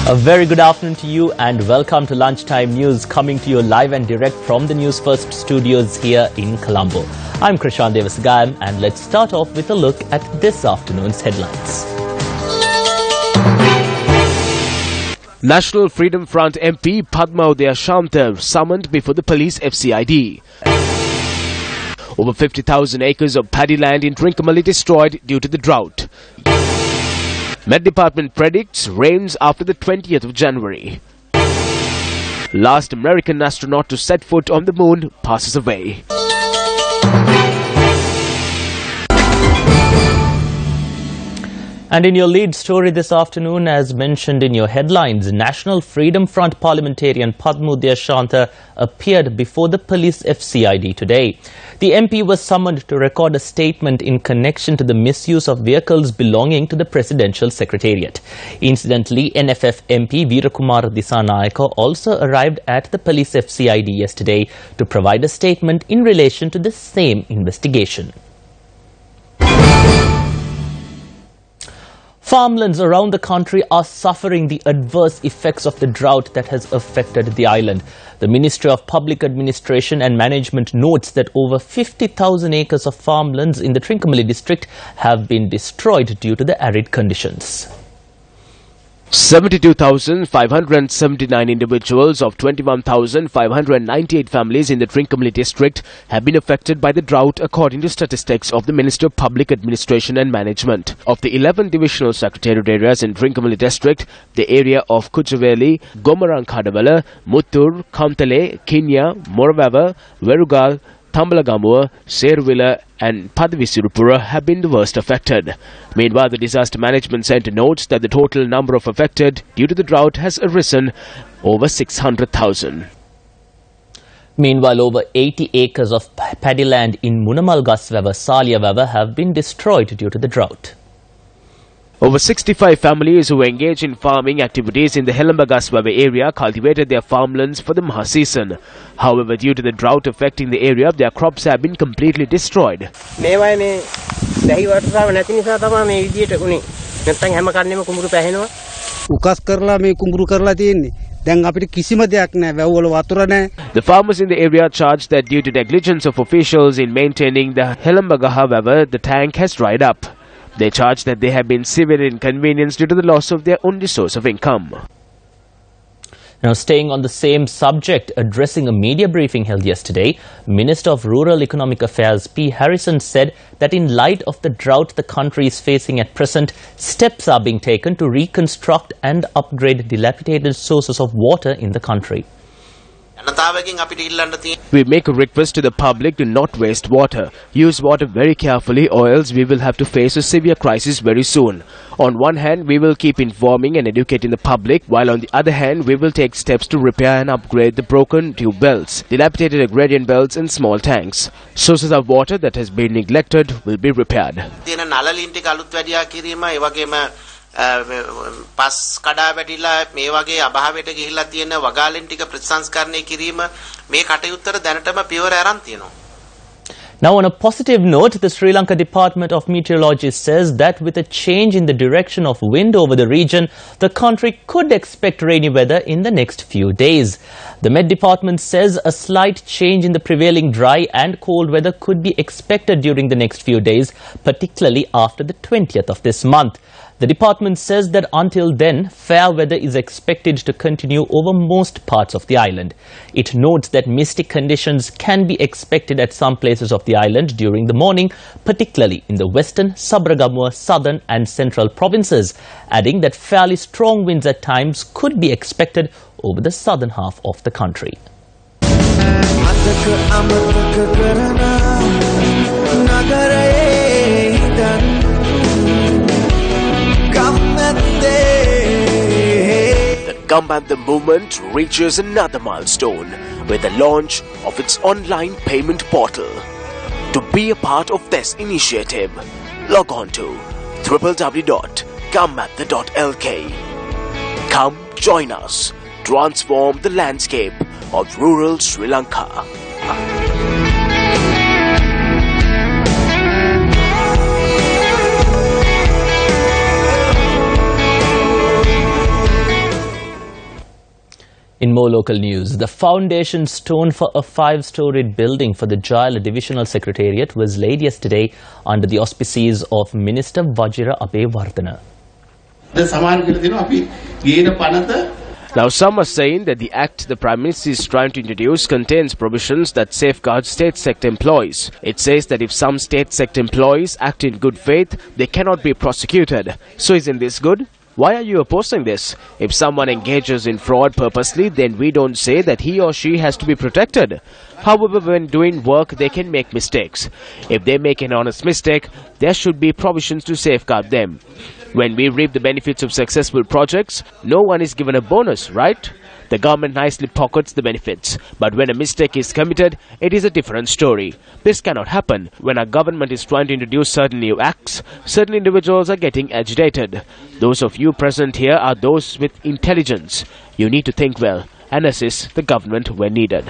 A very good afternoon to you and welcome to Lunchtime News, coming to you live and direct from the Newsfirst studios here in Colombo. I'm Krishan Devasagam and let's start off with a look at this afternoon's headlines. National Freedom Front MP Padma Udayashanta summoned before the police FCID. Over 50,000 acres of paddy land in Trincomalee destroyed due to the drought. Met Department predicts rains after the 20th of January. Last American astronaut to set foot on the moon passes away. And in your lead story this afternoon, as mentioned in your headlines, National Freedom Front parliamentarian Padma Udayashanta appeared before the police FCID today. The MP was summoned to record a statement in connection to the misuse of vehicles belonging to the Presidential Secretariat. Incidentally, NFF MP Veerakumara Disanayake also arrived at the police FCID yesterday to provide a statement in relation to the same investigation. Farmlands around the country are suffering the adverse effects of the drought that has affected the island. The Ministry of Public Administration and Management notes that over 50,000 acres of farmlands in the Trincomalee district have been destroyed due to the arid conditions. 72,579 individuals of 21,598 families in the Trincomalee district have been affected by the drought, according to statistics of the Minister of Public Administration and Management. Of the 11 divisional secretariat areas in Trincomalee district, the area of Kuchaveli, Gomarankhadavala, Muttur, Kamtale, Kinya, Moravava, Verugal, Tambalagamuwa, Seruvilla and Padavisirupura have been the worst affected. Meanwhile, the Disaster Management Centre notes that the total number of affected due to the drought has arisen over 600,000. Meanwhile, over 80 acres of paddy land in Munamalgaswawa, Saliyawawa have been destroyed due to the drought. Over 65 families who engage in farming activities in the Helambagaswawa area cultivated their farmlands for the Maha season. However, due to the drought affecting the area, their crops have been completely destroyed. The farmers in the area charge that due to negligence of officials in maintaining the Helambagaha, the tank has dried up. They charge that they have been severely inconvenienced due to the loss of their only source of income. Now, staying on the same subject, addressing a media briefing held yesterday, Minister of Rural Economic Affairs P. Harrison said that in light of the drought the country is facing at present, steps are being taken to reconstruct and upgrade dilapidated sources of water in the country. We make a request to the public to not waste water. Use water very carefully, or else we will have to face a severe crisis very soon. On one hand, we will keep informing and educating the public, while on the other hand, we will take steps to repair and upgrade the broken tube belts, dilapidated agrarian belts and small tanks. Sources of water that has been neglected will be repaired. පස් කඩා වැටිලා මේ වගේ අභාවයට ගිහිල්ලා තියෙන වගාලෙන් ටික ප්‍රතිසංස්කරණය කිරීම මේ කටයුත්තට දැනටම පියවර අරන් තියෙනවා. Now, on a positive note, the Sri Lanka Department of Meteorology says that with a change in the direction of wind over the region, the country could expect rainy weather in the next few days. The Met Department says a slight change in the prevailing dry and cold weather could be expected during the next few days, particularly after the 20th of this month. The department says that until then, fair weather is expected to continue over most parts of the island. It notes that misty conditions can be expected at some places of the island during the morning, particularly in the western, Sabragamuwa, southern and central provinces, adding that fairly strong winds at times could be expected over the southern half of the country. The Come at the Movement reaches another milestone with the launch of its online payment portal. To be a part of this initiative, log on to www.comeathe.lk. Come join us, transform the landscape of rural Sri Lanka. more local news. The foundation stone for a 5-storied building for the Jayala Divisional Secretariat was laid yesterday under the auspices of Minister Vajira Abewardhana. Now some are saying that the act the Prime Minister is trying to introduce contains provisions that safeguard state sector employees. It says that if some state sector employees act in good faith, they cannot be prosecuted. So isn't this good? Why are you opposing this? If someone engages in fraud purposely, then we don't say that he or she has to be protected. However, when doing work, they can make mistakes. If they make an honest mistake, there should be provisions to safeguard them. When we reap the benefits of successful projects, no one is given a bonus, right? The government nicely pockets the benefits. But when a mistake is committed, it is a different story. This cannot happen. When our government is trying to introduce certain new acts, certain individuals are getting agitated. Those of you present here are those with intelligence. You need to think well and assist the government when needed.